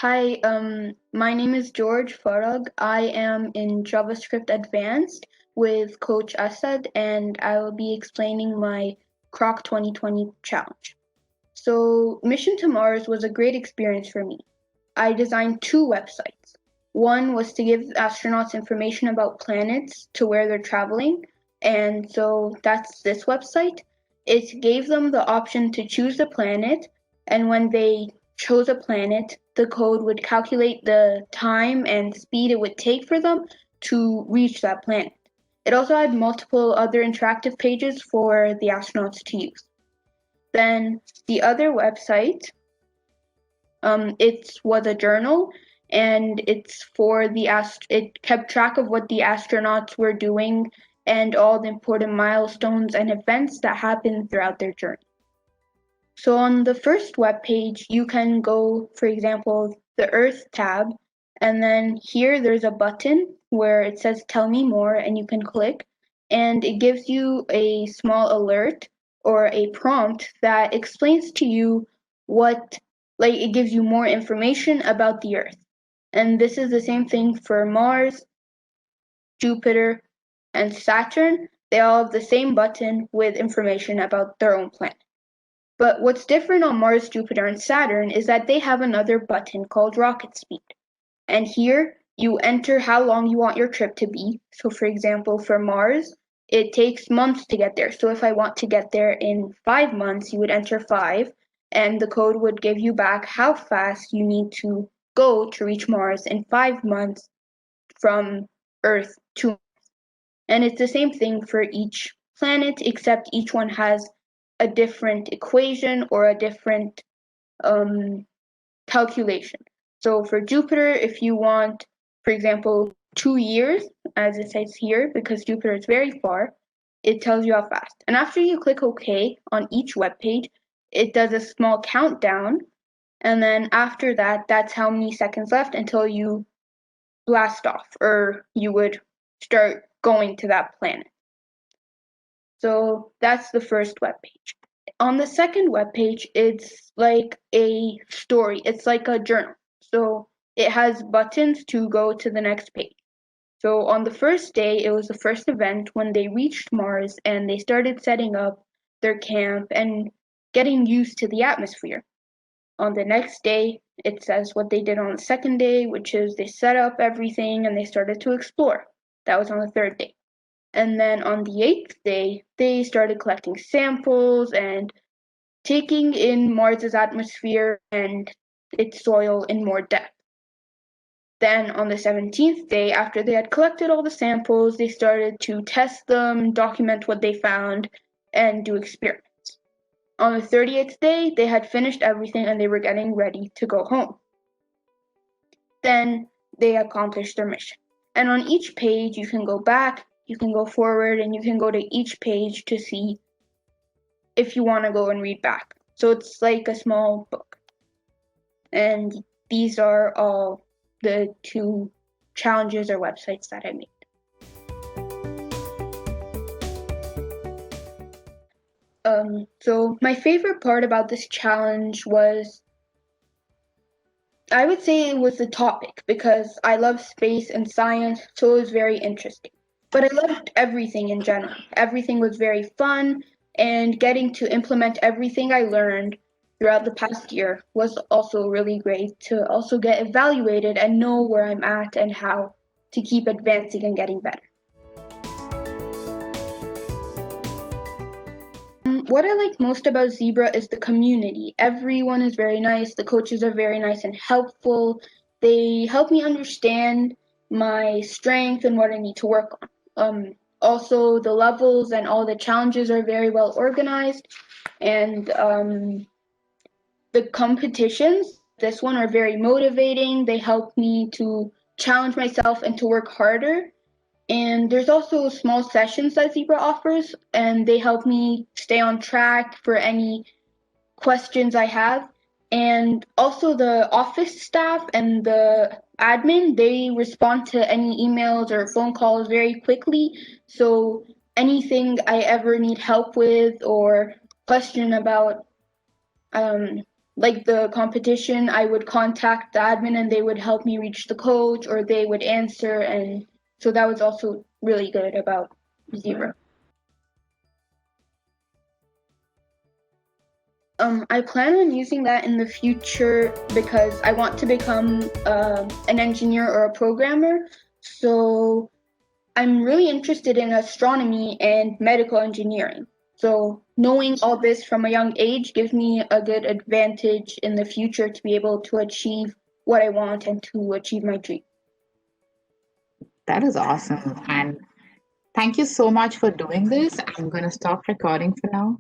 Hi, my name is George Farag. I am in JavaScript Advanced with Coach Asad, and I will be explaining my CRoC 2020 challenge. So, Mission to Mars was a great experience for me. I designed two websites. One was to give astronauts information about planets to where they're traveling, and so that's this website. It gave them the option to choose the planet, and when they chose a planet, the code would calculate the time and speed it would take for them to reach that planet. It also had multiple other interactive pages for the astronauts to use. Then the other website, it was a journal, and it kept track of what the astronauts were doing and all the important milestones and events that happened throughout their journey. So on the first web page, you can go, for example, the Earth tab, and then here there's a button where it says Tell Me More, and you can click, and it gives you a small alert or a prompt that explains to you it gives you more information about the Earth. And this is the same thing for Mars, Jupiter, and Saturn. They all have the same button with information about their own planet. But what's different on Mars, Jupiter, and Saturn is that they have another button called rocket speed. And here you enter how long you want your trip to be. So for example, for Mars, it takes months to get there. So if I want to get there in 5 months, you would enter 5, and the code would give you back how fast you need to go to reach Mars in 5 months from Earth to Mars. And it's the same thing for each planet, except each one has a different equation or a different calculation. So for Jupiter, if you want, for example, 2 years, as it says here, because Jupiter is very far, it tells you how fast. And after you click OK on each web page, it does a small countdown. And then after that, that's how many seconds left until you blast off, or you would start going to that planet. So that's the first web page. On the second web page, it's like a story. It's like a journal. So it has buttons to go to the next page. So on the first day, it was the first event when they reached Mars and they started setting up their camp and getting used to the atmosphere. On the next day, it says what they did on the second day, which is they set up everything and they started to explore. That was on the third day. And then on the 8th day, they started collecting samples and taking in Mars's atmosphere and its soil in more depth. Then on the 17th day, after they had collected all the samples, they started to test them, document what they found, and do experiments. On the 30th day, they had finished everything and they were getting ready to go home. Then they accomplished their mission. And on each page, you can go back, you can go forward, and you can go to each page to see if you want to go and read back. So it's like a small book. And these are all the two challenges or websites that I made. So my favorite part about this challenge was, I would say it was the topic, because I love space and science, so it was very interesting. But I loved everything in general. Everything was very fun, and getting to implement everything I learned throughout the past year was also really great to also get evaluated and know where I'm at and how to keep advancing and getting better. What I like most about Zebra is the community. Everyone is very nice. The coaches are very nice and helpful. They help me understand my strength and what I need to work on. Also, the levels and all the challenges are very well organized. And the competitions, this one, are very motivating. They help me to challenge myself and to work harder. And there's also small sessions that Zebra offers, and they help me stay on track for any questions I have. And also the office staff and the admin, they respond to any emails or phone calls very quickly. So anything I ever need help with or question about, like the competition, I would contact the admin and they would help me reach the coach, or they would answer, and so that was also really good about Zebra. I plan on using that in the future because I want to become an engineer or a programmer. So I'm really interested in astronomy and medical engineering. So knowing all this from a young age gives me a good advantage in the future to be able to achieve what I want and to achieve my dream. That is awesome. And thank you so much for doing this. I'm going to stop recording for now.